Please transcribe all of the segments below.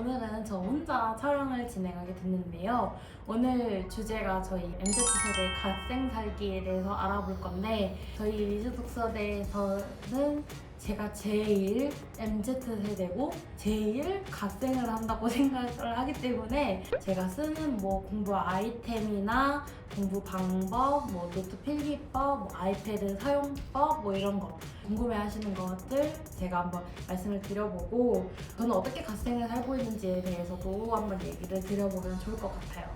오늘은 저 혼자 촬영을 진행하게 됐는데요. 오늘 주제가 저희 MZ세대 갓생 살기에 대해서 알아볼 건데, 저희 리즈 독서대에서는 제가 제일 MZ세대고 제일 갓생을 한다고 생각을 하기 때문에 제가 쓰는 공부 아이템이나 공부 방법, 노트 필기법, 아이패드 사용법 이런 거 궁금해하시는 것들 제가 한번 말씀을 드려보고, 저는 어떻게 갓생을 살고 있는지에 대해서도 한번 얘기를 드려보면 좋을 것 같아요.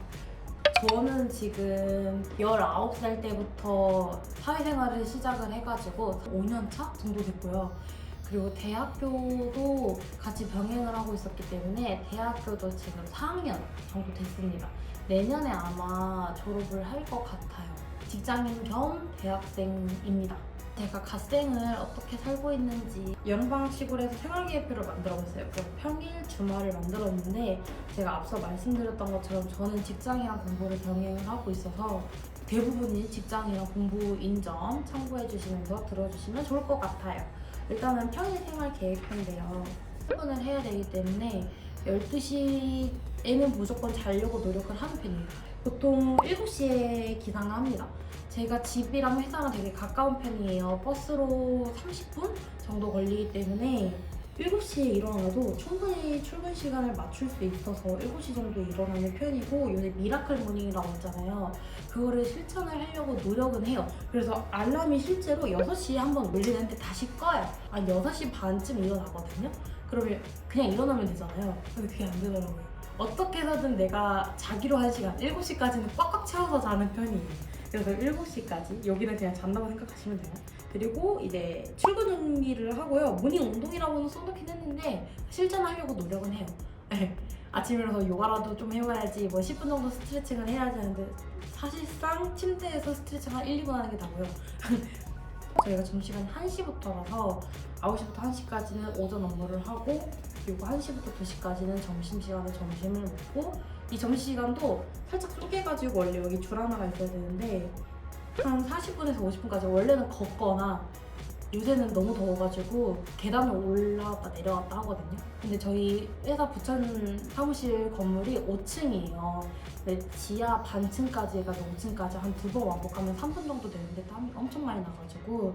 저는 지금 19살 때부터 사회생활을 시작을 해가지고 5년차 정도 됐고요. 그리고 대학교도 같이 병행을 하고 있었기 때문에 대학교도 지금 4학년 정도 됐습니다. 내년에 아마 졸업을 할 것 같아요. 직장인 겸 대학생입니다. 제가 갓생을 어떻게 살고 있는지 여름방학식으로 해서 생활계획표를 만들어봤어요. 평일, 주말을 만들었는데, 제가 앞서 말씀드렸던 것처럼 저는 직장이랑 공부를 병행을 하고 있어서 대부분이 직장이랑 공부인 점 참고해주시면서 들어주시면 좋을 것 같아요. 일단은 평일 생활계획표인데요. 출근을 해야 되기 때문에 12시에는 무조건 자려고 노력을 하는 편이에요. 보통 7시에 기상을 합니다. 제가 집이랑 회사랑 되게 가까운 편이에요. 버스로 30분 정도 걸리기 때문에 7시에 일어나도 충분히 출근 시간을 맞출 수 있어서 7시 정도에 일어나는 편이고, 요새 미라클 모닝이라고 있잖아요. 그거를 실천을 하려고 노력은 해요. 그래서 알람이 실제로 6시에 한번 울리는데 다시 꺼요. 한 6시 반쯤 일어나거든요. 그러면 그냥 일어나면 되잖아요. 근데 그게 안 되더라고요. 어떻게 해서든 내가 자기로 한 시간, 7시까지는 꽉꽉 채워서 자는 편이에요. 그래서 7시까지 여기는 그냥 잔다고 생각하시면 돼요. 그리고 이제 출근 준비를 하고요. 모닝 운동이라고는 써놓긴 했는데 실천하려고 노력은 해요. 아침에 일어나서 요가라도 좀 해봐야지, 10분 정도 스트레칭을 해야지 하는데, 사실상 침대에서 스트레칭 한 1, 2분 하는 게 다고요. 저희가 점심시간이 1시부터라서 9시부터 1시까지는 오전 업무를 하고, 그리고 1시부터 2시까지는 점심시간에 점심을 먹고, 이 점심시간도 살짝 쪼개가지고 원래 여기 줄 하나가 있어야 되는데 한 40분에서 50분까지 원래는 걷거나, 요새는 너무 더워가지고 계단을 올라왔다 내려왔다 하거든요. 근데 저희 회사 부천 사무실 건물이 5층이에요. 근데 지하 반층까지 해가지고 5층까지 한 2번 왕복하면 3분 정도 되는데 땀이 엄청 많이 나가지고,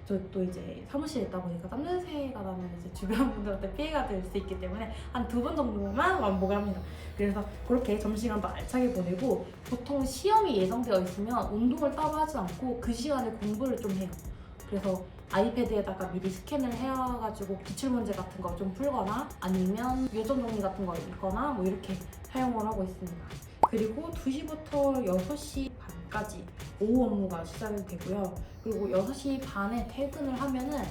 저 또 이제 사무실에 있다 보니까 땀 냄새가 나면 이제 주변 분들한테 피해가 될 수 있기 때문에 한 2번 정도만 왕복을 합니다. 그래서 그렇게 점심시간도 알차게 보내고, 보통 시험이 예정되어 있으면 운동을 따로 하지 않고 그 시간에 공부를 좀 해요. 그래서 아이패드에다가 미리 스캔을 해가지고 기출문제 같은 거 좀 풀거나, 아니면 요점 정리 같은 거 읽거나 이렇게 사용을 하고 있습니다. 그리고 2시부터 6시 반까지 오후 업무가 시작이 되고요. 그리고 6시 반에 퇴근을 하면은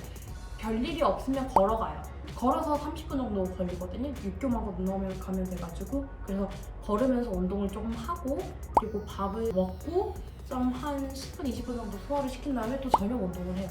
별일이 없으면 걸어가요. 걸어서 30분 정도 걸리거든요. 육교마고 가면 돼가지고, 그래서 걸으면서 운동을 조금 하고, 그리고 밥을 먹고 좀 한 10분, 20분 정도 소화를 시킨 다음에 또 저녁 운동을 해요.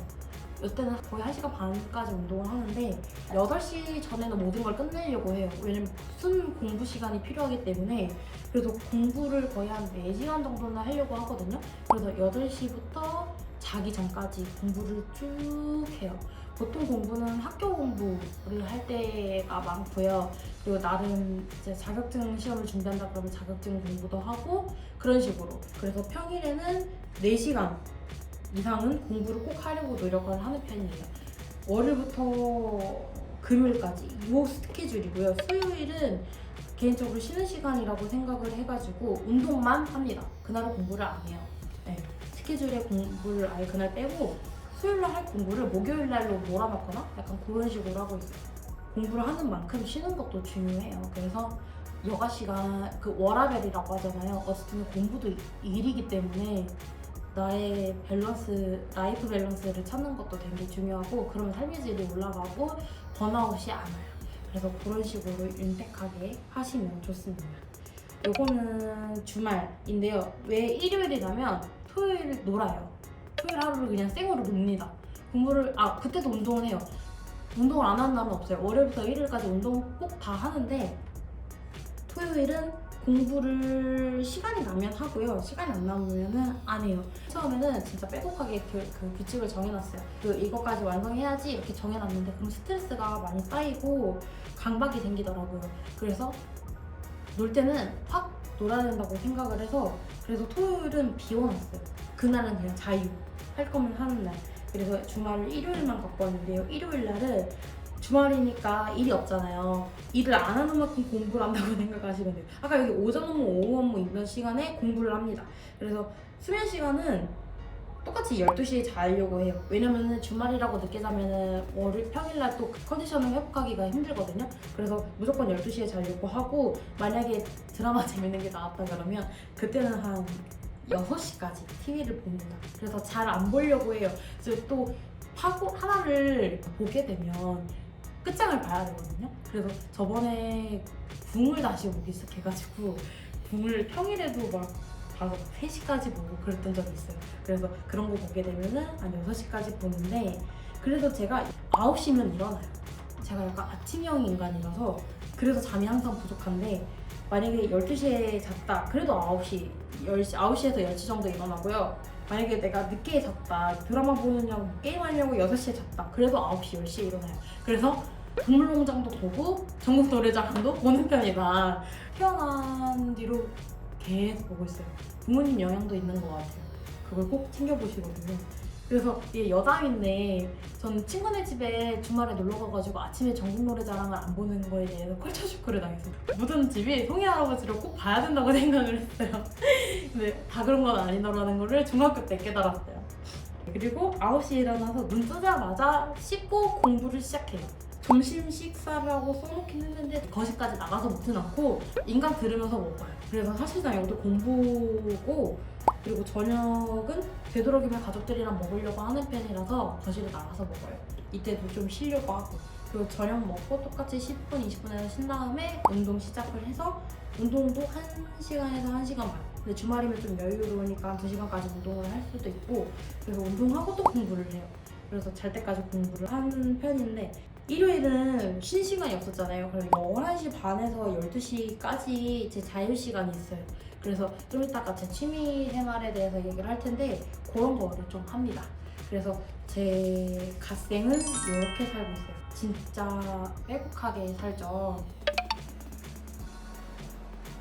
이때는 거의 1시간 반까지 운동을 하는데 8시 전에는 모든 걸 끝내려고 해요. 왜냐면 무슨 공부 시간이 필요하기 때문에. 그래서 공부를 거의 한 4시간 정도는 하려고 하거든요. 그래서 8시부터 자기 전까지 공부를 쭉 해요. 보통 공부는 학교 공부를 할 때가 많고요. 그리고 나름 이제 자격증 시험을 준비한다 그러면 자격증 공부도 하고 그런 식으로. 그래서 평일에는 4시간 이상은 공부를 꼭 하려고 노력을 하는 편이에요. 월요일부터 금요일까지 이 스케줄이고요. 수요일은 개인적으로 쉬는 시간이라고 생각을 해가지고 운동만 합니다. 그날은 공부를 안 해요. 스케줄에 공부를 아예 그날 빼고 수요일날 할 공부를 목요일날로 몰아넣거나 약간 그런 식으로 하고 있어요. 공부를 하는 만큼 쉬는 것도 중요해요. 그래서 여가 시간, 워라밸이라고 하잖아요. 어쨌든 공부도 일이기 때문에 나의 밸런스, 라이프 밸런스를 찾는 것도 되게 중요하고, 그러면 삶의 질이 올라가고 번아웃이 안 와요. 그래서 그런 식으로 윤택하게 하시면 좋습니다. 요거는 주말인데요. 왜 일요일이냐면 토요일 놀아요. 토요일 하루를 그냥 생으로 놉니다. 그때도 운동을 해요. 운동을 안 하는 날은 없어요. 월요일부터 일요일까지 운동 꼭 다 하는데, 토요일은 공부를 시간이 나면 하고요. 시간이 안 나면은 안 해요. 처음에는 진짜 빼곡하게 그 규칙을 정해놨어요. 이것까지 완성해야지 이렇게 정해놨는데, 그럼 스트레스가 많이 쌓이고 강박이 생기더라고요. 그래서 놀 때는 확 놀아야 된다고 생각을 해서 그래서 토요일은 비워놨어요. 그날은 그냥 자유, 할 거면 하는 날. 그래서 주말을 일요일만 갖고 왔는데요. 일요일 날은 주말이니까 일이 없잖아요. 일을 안 하는 만큼 공부를 한다고 생각하시면 돼요. 아까 여기 오전 업무, 오후 업무 있는 시간에 공부를 합니다. 그래서 수면 시간은 똑같이 12시에 자려고 해요. 왜냐면은 주말이라고 늦게 자면은 월요일, 평일날 또 컨디션을 회복하기가 힘들거든요. 그래서 무조건 12시에 자려고 하고, 만약에 드라마 재밌는 게 나왔다 그러면 그때는 한 6시까지 TV를 봅니다. 그래서 잘 안 보려고 해요. 그래서 또 하나를 보게 되면 끝장을 봐야 되거든요. 그래서 저번에 궁을 다시 보기 시작해가지고 궁을 평일에도 막 봐서 3시까지 보고 그랬던 적이 있어요. 그래서 그런 거 보게 되면은 한 6시까지 보는데, 그래도 제가 9시면 일어나요. 제가 약간 아침형 인간이라서 그래서 잠이 항상 부족한데, 만약에 12시에 잤다 그래도 9시에서 10시 정도 일어나고요. 만약에 내가 늦게 잤다, 드라마 보느냐고 게임하려고 6시에 잤다 그래도 9시, 10시에 일어나요. 그래서 동물농장도 보고 전국 노래자랑도 보는 편이다. 태어난 뒤로 계속 보고 있어요. 부모님 영향도 있는 것 같아요. 그걸 꼭 챙겨보시거든요. 그래서 이게 여담인데, 저는 친구네 집에 주말에 놀러 가가지고 아침에 전국 노래자랑을 안 보는 거에 대해서 컬처 쇼크를 당했어요. 모든 집이 송이 할아버지를 꼭 봐야 된다고 생각을 했어요. 근데 다 그런 건 아니더라는 거를 중학교 때 깨달았어요. 그리고 9시에 일어나서 눈 뜨자마자 씻고 공부를 시작해요. 점심 식사를 하고 써놓긴 했는데 거실까지 나가서 먹진 않고 인강 들으면서 먹어요. 그래서 사실상 여기도 공부고, 그리고 저녁은 되도록이면 가족들이랑 먹으려고 하는 편이라서 거실에 나가서 먹어요. 이때도 좀 쉬려고 하고. 그리고 저녁 먹고 똑같이 10분, 20분에서 쉰 다음에 운동 시작을 해서, 운동도 1시간에서 1시간 반. 근데 주말이면 좀 여유로우니까 2시간까지 운동을 할 수도 있고, 그래서 운동하고 또 공부를 해요. 그래서 잘 때까지 공부를 하는 편인데, 일요일은 쉰 시간이 없었잖아요. 그래서 11시 반에서 12시까지 제 자유시간이 있어요. 그래서 좀 이따가 제 취미 생활에 대해서 얘기를 할 텐데, 그런 거를 좀 합니다. 그래서 제 갓생은 이렇게 살고 있어요. 진짜 빼곡하게 살죠.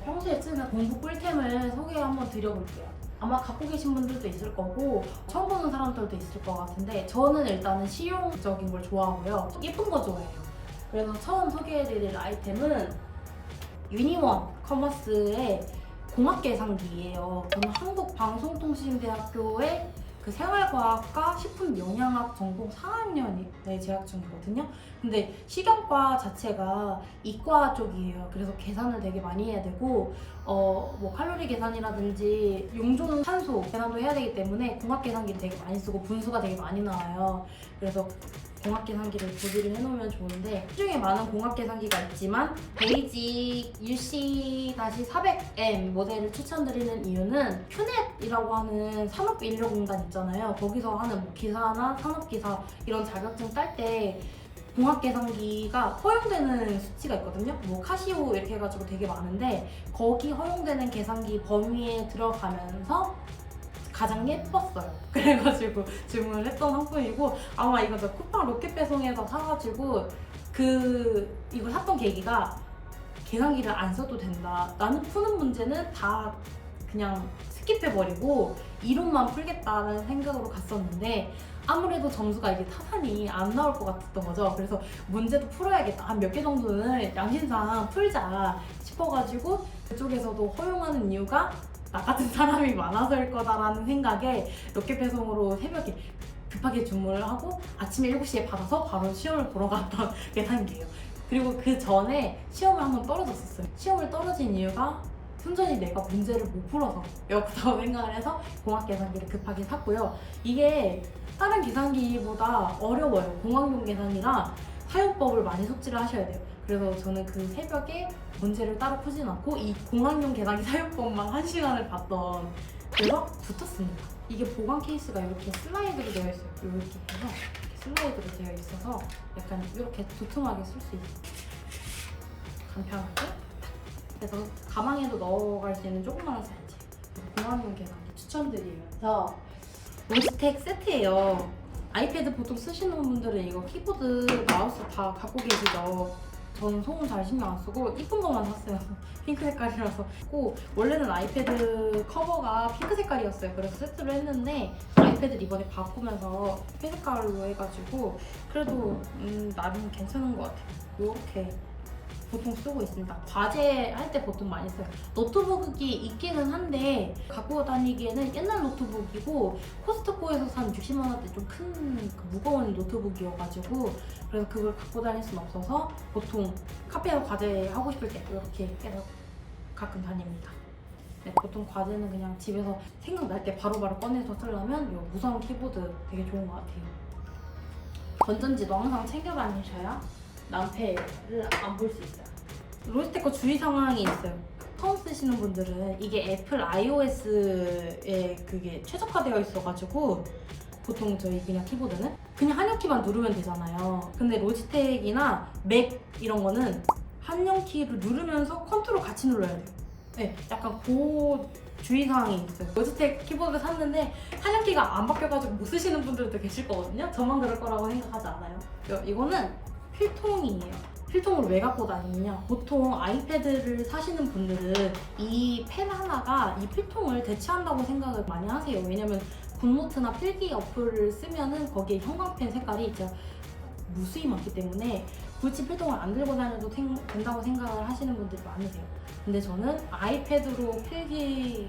평소에 쓰는 공부 꿀템을 소개 한번 드려볼게요. 아마 갖고 계신 분들도 있을 거고 처음 보는 사람들도 있을 것 같은데, 저는 일단은 실용적인 걸 좋아하고요. 예쁜 거 좋아해요. 그래서 처음 소개해드릴 아이템은 유니원 커머스의 공학계산기예요. 저는 한국방송통신대학교의 그 생활과학과 식품영양학 전공 4학년에 재학 중이거든요. 근데 식용과 자체가 이과 쪽이에요. 그래서 계산을 되게 많이 해야 되고, 뭐 칼로리 계산이라든지 용존 산소 계산도 해야 되기 때문에 공학계산기를 되게 많이 쓰고 분수가 되게 많이 나와요. 그래서 공학계산기를 구비를 해놓으면 좋은데, 시중에 많은 공학계산기가 있지만 베이직 UC-400M 모델을 추천드리는 이유는 큐넷이라고 하는 산업인력공단 있잖아요. 거기서 하는 뭐 기사나 산업기사 이런 자격증 딸 때 공학계산기가 허용되는 수치가 있거든요. 뭐 카시오 이렇게 해가지고 되게 많은데, 거기 허용되는 계산기 범위에 들어가면서 가장 예뻤어요. 그래가지고 주문을 했던 상품이고, 아마 이거 저 쿠팡 로켓 배송에서 사가지고 이걸 샀던 계기가, 계산기를 안 써도 된다, 나는 푸는 문제는 다 그냥 스킵해버리고 이론만 풀겠다는 생각으로 갔었는데, 아무래도 점수가 이게 타산이 안 나올 것 같았던 거죠. 그래서 문제도 풀어야겠다, 한 몇 개 정도는 양심상 풀자 싶어가지고, 그쪽에서도 허용하는 이유가 나 같은 사람이 많아서일 거다라는 생각에 로켓 배송으로 새벽에 급하게 주문을 하고 아침에 7시에 받아서 바로 시험을 보러 갔던 계산기예요. 그리고 그 전에 시험을 한번 떨어졌었어요. 시험을 떨어진 이유가 순전히 내가 문제를 못 풀어서 였다고 생각을 해서 공학계산기를 급하게 샀고요. 이게 다른 계산기보다 어려워요. 공학용 계산이라 사용법을 많이 숙지를 하셔야 돼요. 그래서 저는 그 새벽에 문제를 따로 푸진 않고 이 공학용 계산기 사용법만 1시간을 봤던, 그래서 붙었습니다. 이게 보관 케이스가 이렇게 슬라이드로 되어 있어요. 이렇게 해서 이렇게 슬라이드로 되어 있어서 약간 이렇게 두툼하게 쓸 수 있어요. 간편하게. 그래서 가방에도 넣어갈 수 있는 조그마한 사이즈. 공학용 계산기 추천드리면서 로지텍 세트예요. 아이패드 보통 쓰시는 분들은 이거 키보드, 마우스 다 갖고 계시죠. 저는 소음 잘 신경 안 쓰고 이쁜 것만 샀어요. 핑크 색깔이라서. 원래는 아이패드 커버가 핑크 색깔이었어요. 그래서 세트를 했는데 아이패드를 이번에 바꾸면서 핑크 색깔로 해가지고 그래도 나름 괜찮은 것 같아요. 이렇게 보통 쓰고 있습니다. 과제 할 때 보통 많이 써요. 노트북이 있기는 한데 갖고 다니기에는 옛날 노트북이고 코스트코에서 산 60만 원대 좀 큰 무거운 노트북이어가지고 그래서 그걸 갖고 다닐 순 없어서 보통 카페에서 과제 하고 싶을 때 이렇게 깨서 가끔 다닙니다. 네, 보통 과제는 그냥 집에서 생각날 때 바로바로 꺼내서 쓰려면 이 무선 키보드 되게 좋은 것 같아요. 건전지도 항상 챙겨 다니셔야 낭패를 안 볼 수 있어요. 로지텍 거 주의 상황이 있어요. 처음 쓰시는 분들은 이게 애플 iOS에 그게 최적화되어 있어가지고 보통 저희 그냥 키보드는 그냥 한영키만 누르면 되잖아요. 근데 로지텍이나 맥 이런 거는 한영키를 누르면서 컨트롤 같이 눌러야 돼요. 네, 약간 그 주의사항이 있어요. 로지텍 키보드 샀는데 한영키가 안 바뀌어가지고 못 쓰시는 분들도 계실 거거든요. 저만 그럴 거라고 생각하지 않아요. 이거는 필통이에요. 필통을 왜 갖고 다니느냐? 보통 아이패드를 사시는 분들은 이 펜 하나가 이 필통을 대체한다고 생각을 많이 하세요. 왜냐면 굿노트나 필기 어플을 쓰면은 거기에 형광펜 색깔이 진짜 무수히 많기 때문에 굳이 필통을 안 들고 다녀도 된다고 생각을 하시는 분들이 많으세요. 근데 저는 아이패드로 필기를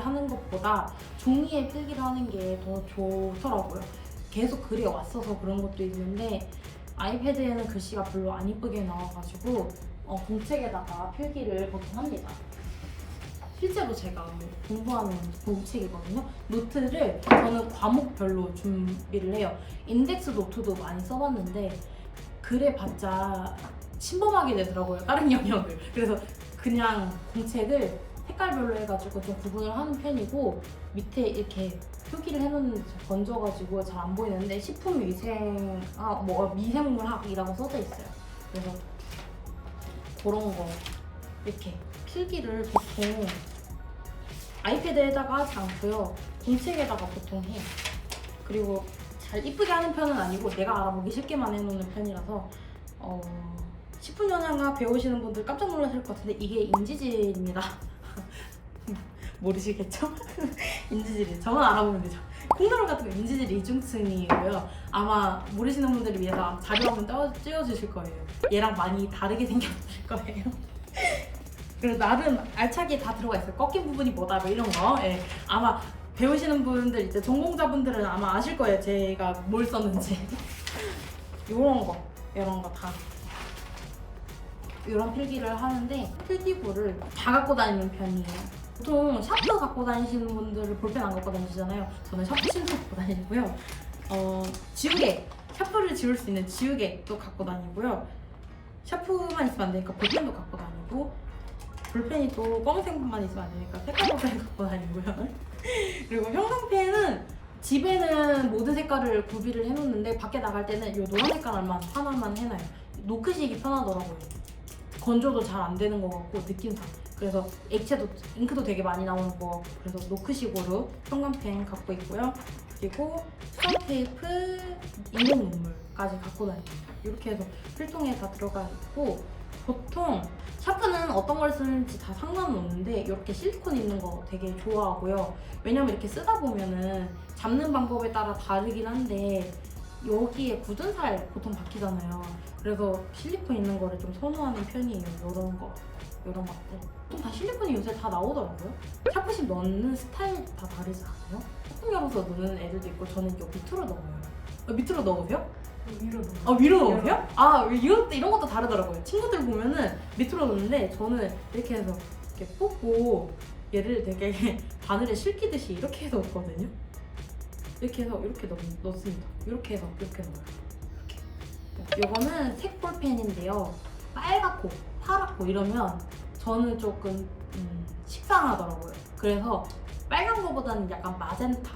하는 것보다 종이에 필기를 하는 게 더 좋더라고요. 계속 그려 왔어서 그런 것도 있는데 아이패드에는 글씨가 별로 안 이쁘게 나와가지고 공책에다가 필기를 보통 합니다. 실제로 제가 공부하는 공책이거든요. 노트를 저는 과목별로 준비를 해요. 인덱스 노트도 많이 써봤는데 그래봤자 침범하게 되더라고요. 다른 영역을. 그래서 그냥 공책을 색깔별로 해가지고 좀 구분을 하는 편이고 밑에 이렇게 표기를 해놓는 번져가지고 잘 안 보이는데 식품위생, 미생물학이라고 써져 있어요. 그래서 그런 거 이렇게 필기를 보통 아이패드에다가 하지 않고요. 공책에다가 보통 해요. 그리고 잘 이쁘게 하는 편은 아니고 내가 알아보기 쉽게만 해놓는 편이라서 10분 영양학 배우시는 분들 깜짝 놀라실 것 같은데 이게 인지질입니다. 모르시겠죠? 인지질이 저만 알아보면 되죠. 콩나물 같은 거 인지질 이중층이고요. 아마 모르시는 분들을 위해서 자료 한번 띄워주실 거예요. 얘랑 많이 다르게 생겼을 거예요. 그리고 나름 알차게 다 들어가 있어요. 꺾인 부분이 뭐다 뭐 이런 거. 예. 아마 배우시는 분들 이제 전공자분들은 아마 아실 거예요. 제가 뭘 썼는지. 이런 거 다. 이런 필기를 하는데 필기구를 다 갖고 다니는 편이에요. 보통 샤프 갖고 다니시는 분들은 볼펜 안 갖고 다니시잖아요. 저는 샤프 심도 갖고 다니고요. 지우개, 샤프를 지울 수 있는 지우개도 갖고 다니고요. 샤프만 있으면 안 되니까 볼펜도 갖고 다니고 볼펜이 또 검은색만 있으면 안 되니까 색깔 볼펜 갖고 다니고요. 그리고 형광펜은 집에는 모든 색깔을 구비를 해놓는데 밖에 나갈 때는 이 노란 색깔만 하나만 해놔요. 노크식이 편하더라고요. 건조도 잘 안 되는 것 같고 느낌상. 그래서 액체도 잉크도 되게 많이 나오는 거 같고 그래서 노크식으로 형광펜 갖고 있고요. 그리고 수정 테이프, 인공 눈물까지 갖고 다닙니다. 이렇게 해서 필통에 다 들어가 있고 보통 샤프는 어떤 걸 쓰는지 다 상관은 없는데 이렇게 실리콘 있는 거 되게 좋아하고요. 왜냐면 이렇게 쓰다 보면은 잡는 방법에 따라 다르긴 한데 여기에 굳은 살 보통 박히잖아요. 그래서 실리콘 있는 거를 좀 선호하는 편이에요. 이런 것들. 또 다 실리콘이 요새 다 나오더라고요. 샤프심 넣는 스타일 다 다르지 않아요? 뚜껑 열어서 넣는 애들도 있고 저는 이거 밑으로 넣어요. 밑으로 넣으세요? 위로 넣으세요? 이런 것도 다르더라고요. 친구들 보면은 밑으로 넣는데 저는 이렇게 해서 이렇게 뽑고 얘를 되게 바늘에 실기듯이 이렇게 해서 넣거든요. 이렇게 해서 이렇게 넣습니다. 이렇게 해서 이렇게 넣어요. 이렇게. 이거는 색 볼펜인데요. 빨갛고 파랗고 이러면 저는 조금 식상하더라고요. 그래서 빨간 거보다는 약간 마젠타,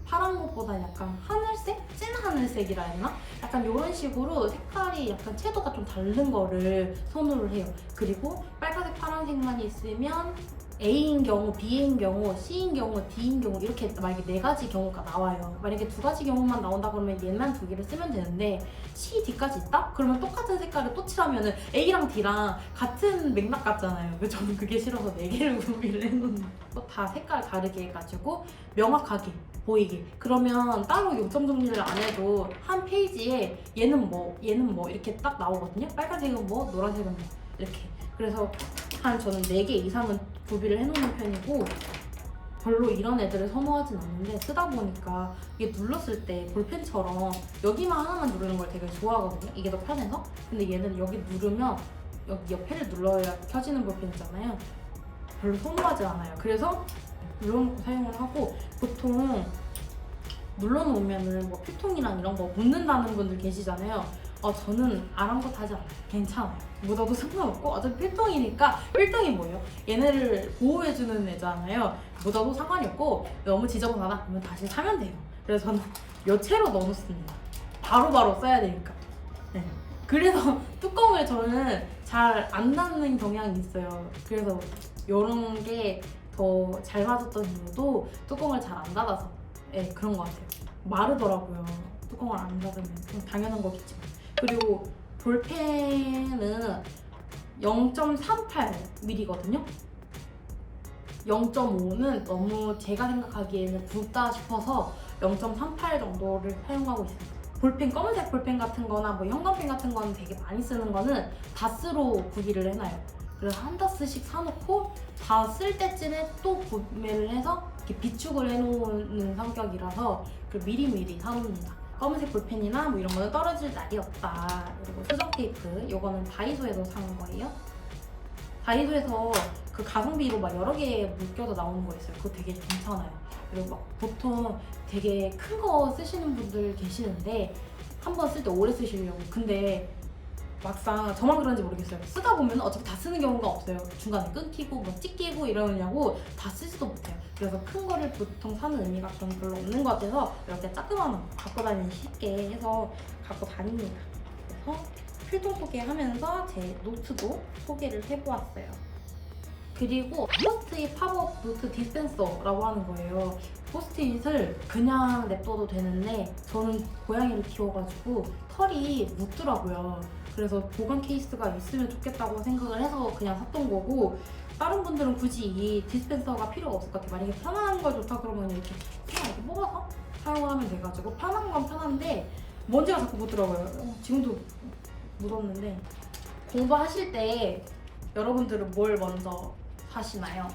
파란 것보다는 약간 하늘색? 찐 하늘색이라 해야 되나? 약간 이런 식으로 색깔이 약간 채도가 좀 다른 거를 선호를 해요. 그리고 빨간색, 파란색만 있으면 A인 경우, B인 경우, C인 경우, D인 경우 이렇게 만약에 4가지 경우가 나와요. 만약에 2가지 경우만 나온다 그러면 얘만 2개를 쓰면 되는데 C, D까지 있다? 그러면 똑같은 색깔을 또 칠하면 A랑 D랑 같은 맥락 같잖아요. 그래서 저는 그게 싫어서 4개를 구비를 해놓는 거. 다 색깔 다르게 해가지고 명확하게 보이게. 그러면 따로 요점 정리를 안 해도 한 페이지에 얘는 뭐, 얘는 뭐 이렇게 딱 나오거든요. 빨간색은 뭐, 노란색은 뭐 이렇게. 그래서 저는 4개 이상은 구비를 해놓는 편이고 별로 이런 애들을 선호하진 않는데 쓰다 보니까 이게 눌렀을 때 볼펜처럼 여기만 하나만 누르는 걸 되게 좋아하거든요. 이게 더 편해서. 근데 얘는 여기 누르면 여기 옆에를 눌러야 켜지는 볼펜이잖아요. 별로 선호하지 않아요. 그래서 눌러놓고 사용을 하고 보통 눌러놓으면은 뭐 필통이랑 이런 거 묻는다는 분들 계시잖아요. 저는 아랑곳하지 않아요. 괜찮아요. 묻어도 상관없고 어차피 필통이니까. 필통이 뭐예요? 얘네를 보호해주는 애잖아요. 묻어도 상관이 없고 너무 지저분하다 그러면 다시 사면 돼요. 그래서 저는 여채로 넣어놓습니다. 바로바로 써야 되니까. 네. 그래서 뚜껑을 저는 잘 안 닫는 경향이 있어요. 그래서 이런 게 더 잘 맞았던 이유도 뚜껑을 잘 안 닫아서 그런 것 같아요. 마르더라고요. 뚜껑을 안 닫으면. 당연한 거겠지만. 그리고 볼펜은 0.38mm거든요. 0.5는 너무 제가 생각하기에는 굵다 싶어서 0.38 정도를 사용하고 있습니다. 볼펜, 검은색 볼펜 같은 거나 뭐 형광펜 같은 거는 되게 많이 쓰는 거는 다스로 구비를 해놔요. 그래서 한 다스씩 사놓고 다 쓸 때쯤에 또 구매를 해서 이렇게 비축을 해놓는 성격이라서 미리미리 사놓습니다. 검은색 볼펜이나 뭐 이런 거는 떨어질 날이 없다. 그리고 수정 테이프, 이거는 다이소에서 산 거예요. 다이소에서 그 가성비로 막 여러 개 묶여서 나오는 거 있어요. 그거 되게 괜찮아요. 그리고 막 보통 되게 큰 거 쓰시는 분들 계시는데 한 번 쓸 때 오래 쓰시려고. 근데 막상 저만 그런지 모르겠어요. 쓰다 보면 어차피 다 쓰는 경우가 없어요. 중간에 끊기고 뭐 찢기고 이러냐고 다 쓰지도 못해요. 그래서 큰 거를 보통 사는 의미가 저는 별로 없는 것 같아서 이렇게 조그만 거 갖고 다니기 쉽게 해서 갖고 다닙니다. 그래서 필통 소개하면서 제 노트도 소개를 해보았어요. 그리고 포스트잇 팝업 노트 디스펜서라고 하는 거예요. 포스트잇을 그냥 냅둬도 되는데 저는 고양이를 키워가지고 털이 묻더라고요. 그래서 보관 케이스가 있으면 좋겠다고 생각을 해서 그냥 샀던 거고, 다른 분들은 굳이 이 디스펜서가 필요가 없을 것 같아요. 만약에 편한 걸 좋다 그러면 이렇게 그냥 이렇게 뽑아서 사용을 하면 돼가지고 편한 건 편한데 먼지가 자꾸 묻더라고요. 지금도 묻었는데. 공부하실 때 여러분들은 뭘 먼저 사시나요?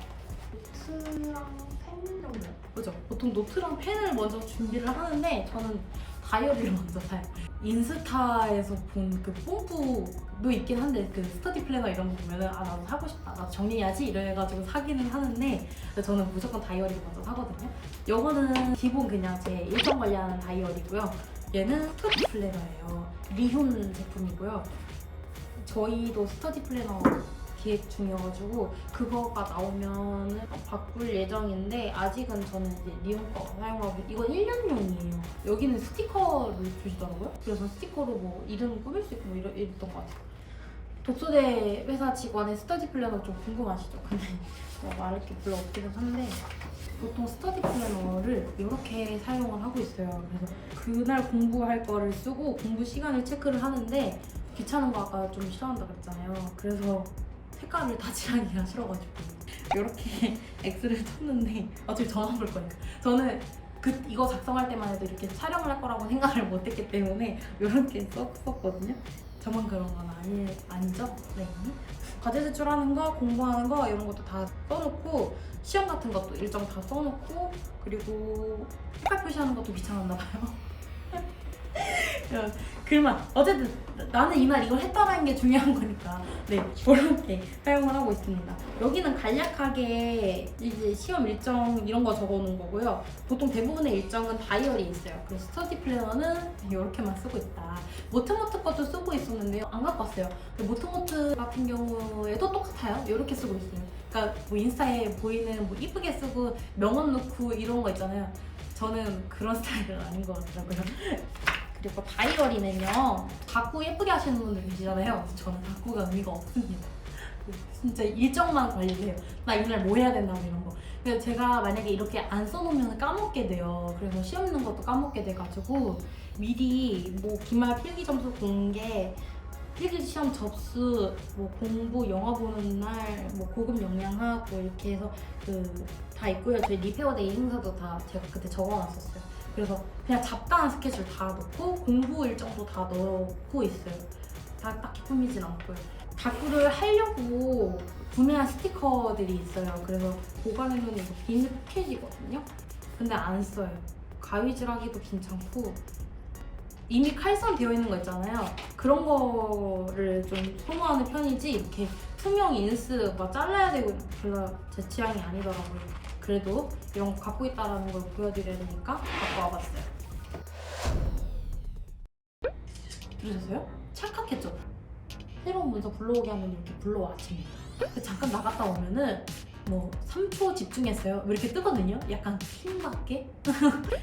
노트랑 펜 정도. 그죠? 보통 노트랑 펜을 먼저 준비를 하는데 저는 다이어리를 먼저 사요. 인스타에서 본 그 뽐뿌도 있긴 한데 그 스터디 플래너 이런 거 보면은 나도 사고 싶다, 나도 정리해야지 이래가지고 사기는 하는데 저는 무조건 다이어리를 먼저 사거든요. 요거는 기본 그냥 제 일정 관리하는 다이어리고요. 얘는 스터디 플래너예요. 리훈 제품이고요. 저희도 스터디 플래너 기획 중이어가지고 그거가 나오면 바꿀 예정인데 아직은 저는 이제 리온 거 사용하고, 이건 1년용이에요. 여기는 스티커를 주시더라고요. 그래서 스티커로 뭐 이름 꾸밀 수 있고 뭐 이랬던 것 같아요. 독서대 회사 직원의 스터디 플래너 좀 궁금하시죠? 근데 말할 게 별로 없기는 한데 보통 스터디 플래너를 이렇게 사용을 하고 있어요. 그래서 그날 공부할 거를 쓰고 공부 시간을 체크를 하는데 귀찮은 거 아까 좀 싫어한다 그랬잖아요. 그래서 색깔을 다 칠하기가 싫어가지고 이렇게 X를 쳤는데 어차피 전화 볼 거니까 저는 이거 작성할 때만 해도 이렇게 촬영을 할 거라고 생각을 못했기 때문에 이렇게 썼거든요. 저만 그런 건 아니죠? 네. 과제 제출하는 거, 공부하는 거 이런 것도 다 써놓고 시험 같은 것도 일정 다 써놓고 그리고 색깔 표시하는 것도 귀찮았나 봐요. 글만 어쨌든 나는 이날 이걸 했다라는 게 중요한 거니까 그렇게 사용을 하고 있습니다. 여기는 간략하게 이제 시험 일정 이런 거 적어놓은 거고요. 보통 대부분의 일정은 다이어리에 있어요. 그래서 스터디 플래너는 이렇게만 쓰고 있다. 모트모트 것도 쓰고 있었는데요, 안 갖고 왔어요. 모트모트 같은 경우에도 똑같아요. 이렇게 쓰고 있어요. 그러니까 뭐 인스타에 보이는 뭐 이쁘게 쓰고 명언 넣고 이런 거 있잖아요. 저는 그런 스타일은 아닌 것 같더라고요. 그리고 다이어리는요, 갖고 예쁘게 하시는 분들 계시잖아요. 저는 갖고가 의미가 없습니다. 진짜 일정만 관리돼요. 나 이날 뭐 해야 된다 뭐 이런 거. 그래서 제가 만약에 이렇게 안 써놓으면 까먹게 돼요. 그래서 시험 있는 것도 까먹게 돼가지고 미리 뭐 기말 필기 점수 공개, 필기 시험 접수, 뭐 공부 영화 보는 날, 뭐 고급 영양학 뭐 이렇게 해서 그 다 있고요. 저희 리페어데이 행사도 다 제가 그때 적어놨었어요. 그래서 그냥 잡다한 스케줄 다 넣고 공부 일정도 다 넣고 있어요. 다 딱히 꾸미진 않고요. 다꾸를 하려고 구매한 스티커들이 있어요. 그래서 보관해놓은 이거 비닐 패키지거든요. 근데 안 써요. 가위질하기도 괜찮고 이미 칼선 되어 있는 거 있잖아요. 그런 거를 좀 선호하는 편이지 이렇게 투명 인스 막 잘라야 되고 별로 제 취향이 아니더라고요. 그래도 이런 거 갖고 있다는 걸 보여드려야 되니까 갖고 와봤어요. 들으셨어요? 착각했죠? 새로운 문서 불러오게 하면 이렇게 불러와 아침에. 잠깐 나갔다 오면은 뭐 3초 집중했어요. 뭐 이렇게 뜨거든요. 약간 킹받게.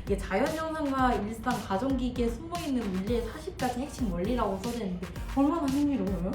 이게 자연현상과 일상 가정기기에 숨어있는 물리의 40가지 핵심 원리라고 써져 있는데 얼마나 흥미로워요?